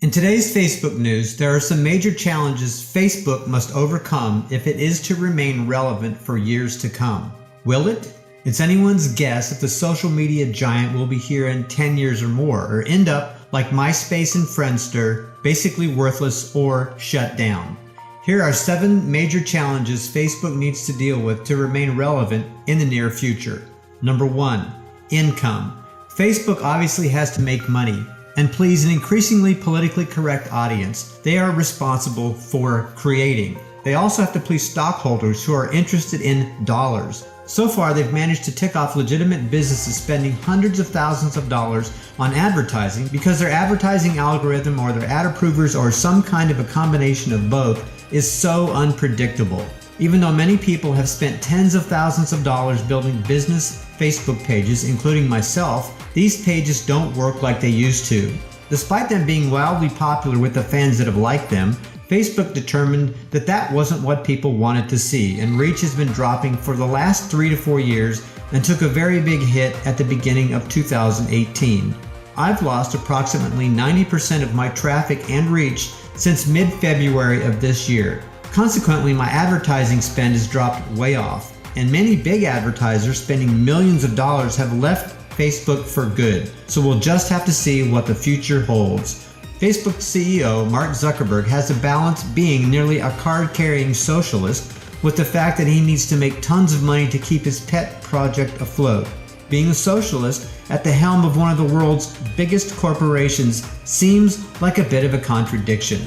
In today's Facebook news, there are some major challenges Facebook must overcome if it is to remain relevant for years to come. Will it? It's anyone's guess if the social media giant will be here in 10 years or more, or end up like MySpace and Friendster, basically worthless or shut down. Here are 7 major challenges Facebook needs to deal with to remain relevant in the near future. Number 1, income. Facebook obviously has to make money and please an increasingly politically correct audience they are responsible for creating. They also have to please stockholders who are interested in dollars. So far, they've managed to tick off legitimate businesses spending hundreds of thousands of dollars on advertising because their advertising algorithm or their ad approvers or some kind of a combination of both is so unpredictable. Even though many people have spent tens of thousands of dollars building business Facebook pages, including myself, these pages don't work like they used to. Despite them being wildly popular with the fans that have liked them, Facebook determined that that wasn't what people wanted to see, and reach has been dropping for the last 3 to 4 years and took a very big hit at the beginning of 2018. I've lost approximately 90% of my traffic and reach since mid-February of this year. Consequently, my advertising spend has dropped way off, and many big advertisers spending millions of dollars have left Facebook for good, so we'll just have to see what the future holds. Facebook CEO Mark Zuckerberg has to balance being nearly a card-carrying socialist with the fact that he needs to make tons of money to keep his pet project afloat. Being a socialist at the helm of one of the world's biggest corporations seems like a bit of a contradiction.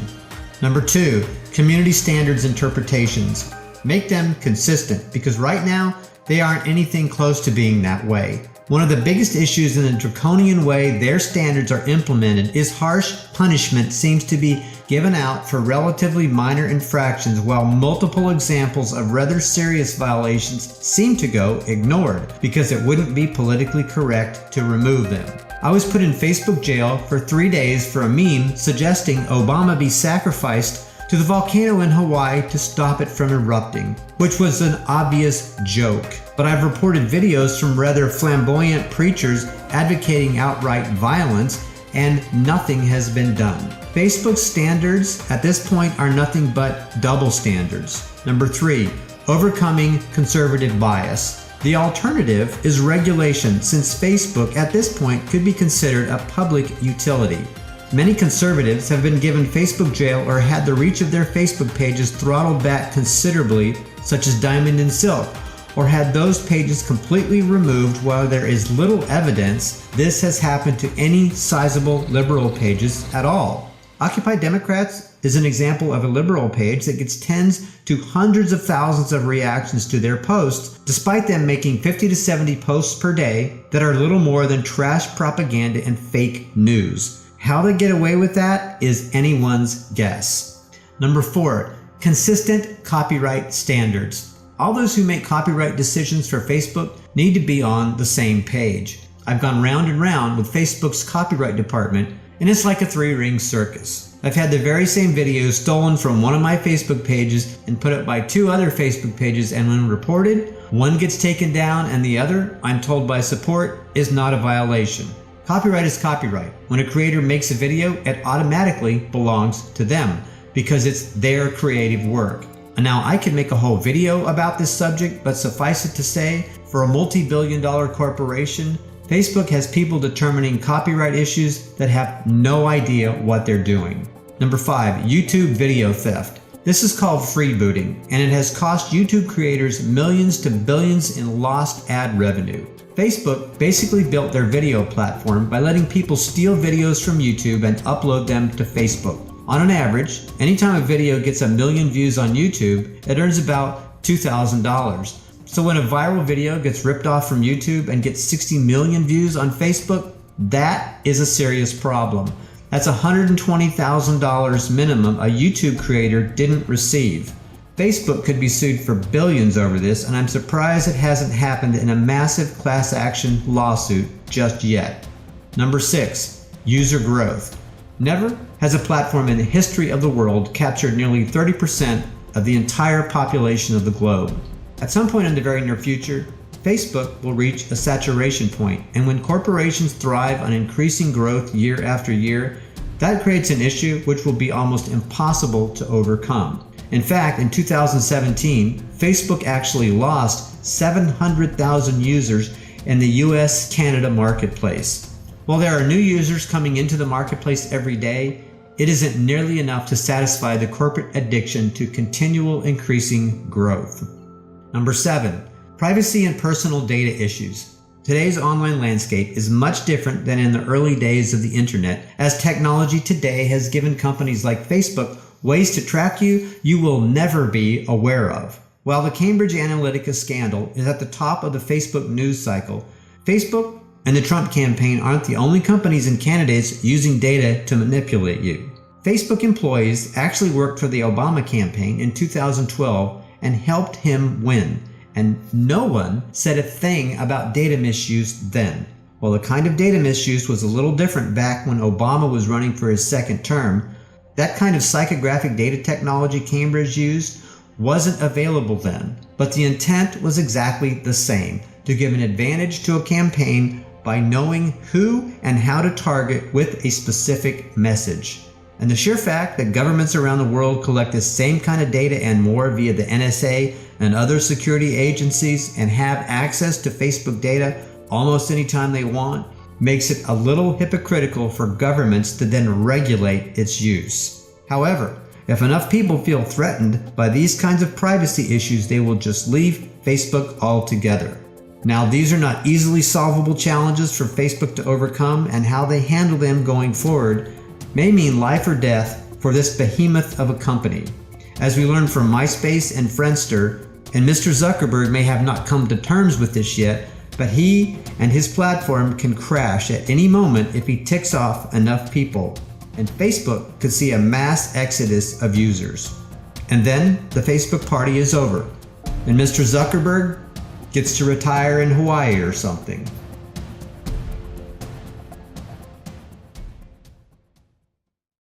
Number 2, community standards interpretations. Make them consistent, because right now they aren't anything close to being that way. One of the biggest issues in the draconian way their standards are implemented is harsh punishment seems to be given out for relatively minor infractions, while multiple examples of rather serious violations seem to go ignored because it wouldn't be politically correct to remove them. I was put in Facebook jail for 3 days for a meme suggesting Obama be sacrificed to the volcano in Hawaii to stop it from erupting, which was an obvious joke. But I've reported videos from rather flamboyant preachers advocating outright violence, and nothing has been done. Facebook's standards at this point are nothing but double standards. Number 3, overcoming conservative bias. The alternative is regulation, since Facebook at this point could be considered a public utility. Many conservatives have been given Facebook jail or had the reach of their Facebook pages throttled back considerably, such as Diamond and Silk, or had those pages completely removed while there is little evidence this has happened to any sizable liberal pages at all. Occupy Democrats is an example of a liberal page that gets tens to hundreds of thousands of reactions to their posts, despite them making 50 to 70 posts per day that are little more than trash propaganda and fake news. How they get away with that is anyone's guess. Number 4, consistent copyright standards. All those who make copyright decisions for Facebook need to be on the same page. I've gone round and round with Facebook's copyright department, and it's like a 3-ring circus. I've had the very same videos stolen from one of my Facebook pages and put up by 2 other Facebook pages, and when reported, one gets taken down and the other, I'm told by support, is not a violation. Copyright is copyright. When a creator makes a video, it automatically belongs to them because it's their creative work. And now I could make a whole video about this subject, but suffice it to say, for a multi-billion-dollar corporation, Facebook has people determining copyright issues that have no idea what they're doing. Number 5, YouTube video theft. This is called freebooting, and it has cost YouTube creators millions to billions in lost ad revenue. Facebook basically built their video platform by letting people steal videos from YouTube and upload them to Facebook. On an average, anytime a video gets 1 million views on YouTube, it earns about $2,000. So when a viral video gets ripped off from YouTube and gets 60 million views on Facebook, that is a serious problem. That's $120,000 minimum a YouTube creator didn't receive. Facebook could be sued for billions over this, and I'm surprised it hasn't happened in a massive class action lawsuit just yet. Number 6, user growth. Never has a platform in the history of the world captured nearly 30% of the entire population of the globe. At some point in the very near future, Facebook will reach a saturation point, and when corporations thrive on increasing growth year after year, That creates an issue which will be almost impossible to overcome. In fact, in 2017, Facebook actually lost 700,000 users in the US-Canada marketplace. While there are new users coming into the marketplace every day, it isn't nearly enough to satisfy the corporate addiction to continual increasing growth. Number 7, privacy and personal data issues. Today's online landscape is much different than in the early days of the internet, as technology today has given companies like Facebook ways to track you will never be aware of. While the Cambridge Analytica scandal is at the top of the Facebook news cycle, Facebook and the Trump campaign aren't the only companies and candidates using data to manipulate you. Facebook employees actually worked for the Obama campaign in 2012 and helped him win. And no one said a thing about data misuse then. While the kind of data misuse was a little different back when Obama was running for his second term, that kind of psychographic data technology Cambridge used wasn't available then. But the intent was exactly the same, to give an advantage to a campaign by knowing who and how to target with a specific message. And the sheer fact that governments around the world collect the same kind of data and more via the NSA and other security agencies and have access to Facebook data almost anytime they want makes it a little hypocritical for governments to then regulate its use. However, if enough people feel threatened by these kinds of privacy issues, they will just leave Facebook altogether. Now, these are not easily solvable challenges for Facebook to overcome, and how they handle them going forward may mean life or death for this behemoth of a company. As we learned from MySpace and Friendster, and Mr. Zuckerberg may have not come to terms with this yet, but he and his platform can crash at any moment if he ticks off enough people, and Facebook could see a mass exodus of users. And then the Facebook party is over, and Mr. Zuckerberg gets to retire in Hawaii or something.